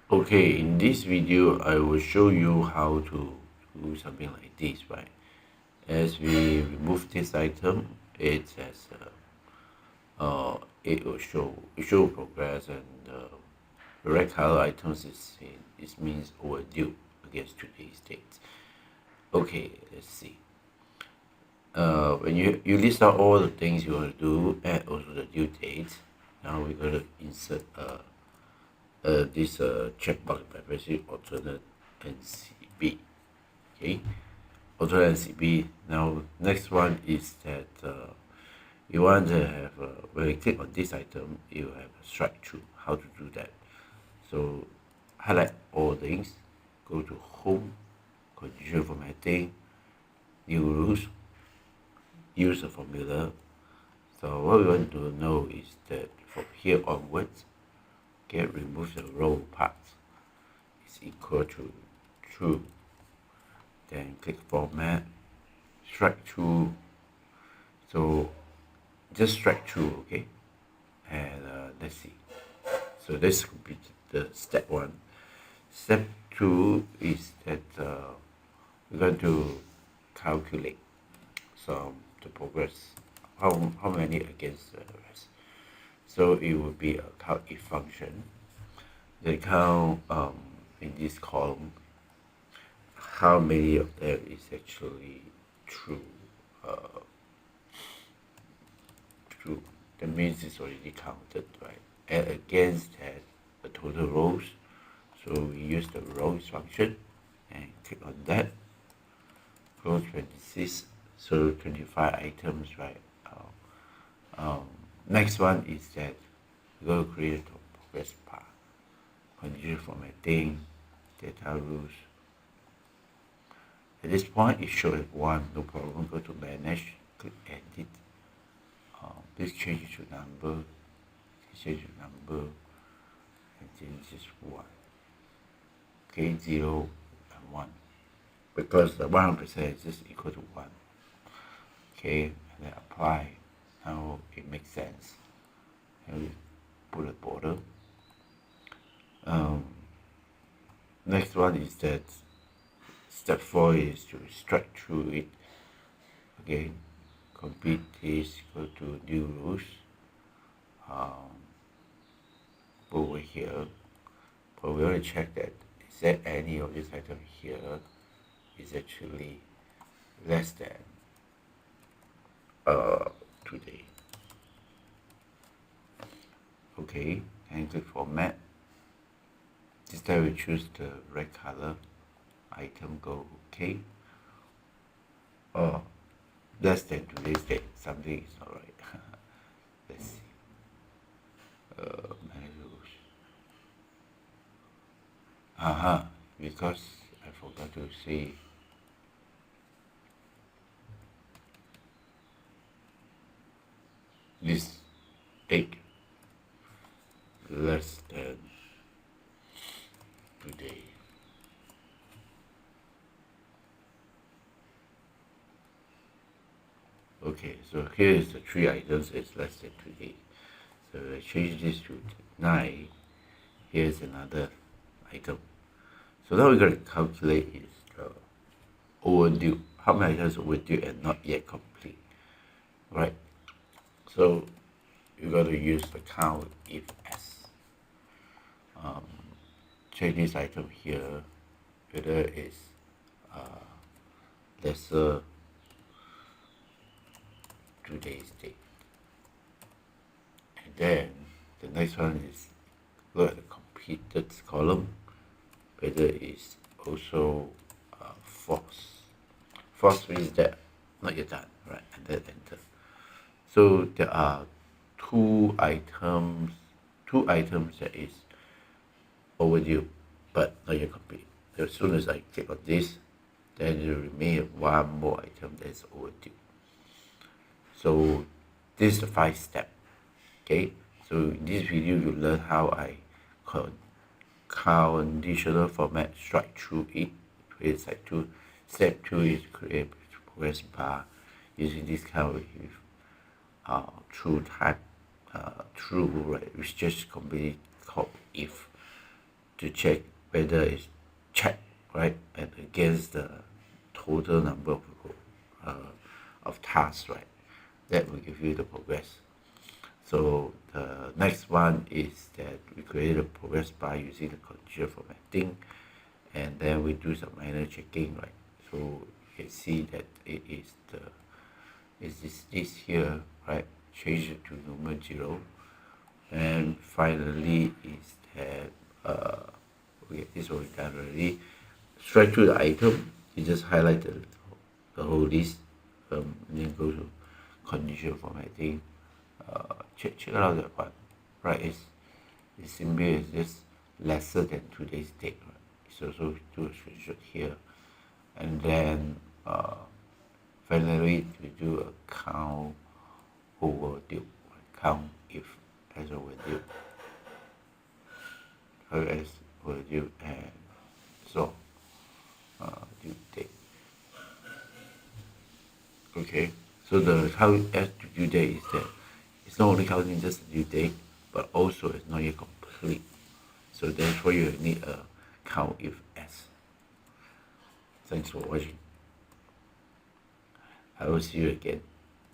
Okay, in this video, I will show you how to do something like this, right? As we remove this item, it has it will show progress, and the red color items is means overdue against today's date. Okay, let's see. When you list out all the things you want to do and also the due date, now we're gonna insert this checkbox by pressing alternate NCB. Okay, alternate NCB. Now next one is that you want to have when you click on this item, you have a strike through. How to do that? So highlight all things, go to home, condition formatting, new rules, use a formula. So what we want to know is that from here onwards, remove the row part is equal to true. Then click format, strike through. So just strike through, okay? And let's see. So this completed the step one. Step two is that we're going to calculate the progress. How many against the rest? So it will be a count if function. The count in this column, how many of them is actually true. True. That means it's already counted, right? And against that, the total rows. So we use the rows function and click on that. Close 26. So 25 items, right? Next one is that we're going to create a progress bar. Condition formatting, data rules. At this point, it shows one, no problem. Go to manage, click edit. Please change it to number, and then just 1. Okay, 0 and 1. Because the 100% is just equal to 1. Okay, and then apply. Now it makes sense. And we put a border. Next one is that step 4 is to strike through it. Again, complete this, go to new rules. Over here, but we want to check that is there any of this item here is actually less than today. Okay, and click format. This time we choose the red color item, go okay. Oh, less than today's date, something is not right. Let's see. Manage rules. Because I forgot to say this date less than today. Okay, so here is the 3 items, it's less than today. So I change this to 9. Here's another item. So now we're going to calculate is overdue. How many items overdue and not yet complete, right? So you're going to use the count if s. Change this item here, whether it's lesser today's date. And then the next one is look at the completed column, whether it's also false. False means that not yet done, right? And then enter. So there are two items that is overdue but not yet complete. As soon as I click on this, then there remain one more item that is overdue. So this is the 5 step. Okay, so in this video you learn how I conditional format strike through it, create step 2. Step 2 is create progress bar using this kind of true type, true, right, which just completely called if. to check whether it's checked, right, and against the total number of tasks, right. That will give you the progress. So the next one is that we create a progress bar using the conditional formatting, and then we do some minor checking, right. So you can see that it is this here, right. Change it to number 0, and finally is that okay, this one we done already. Strike through the item, you just highlight the whole list, and then go to conditional formatting. Check it out that one, right. It's simply is just lesser than today's date, right. So do a screenshot here, and then finally we do a count overdue, count if as overdue, as overdue, and so due date. Okay, so the how as to due date is that it's not only counting just the due date, but also it's not yet complete. So therefore you need a count if s. Thanks for watching. I will see you again.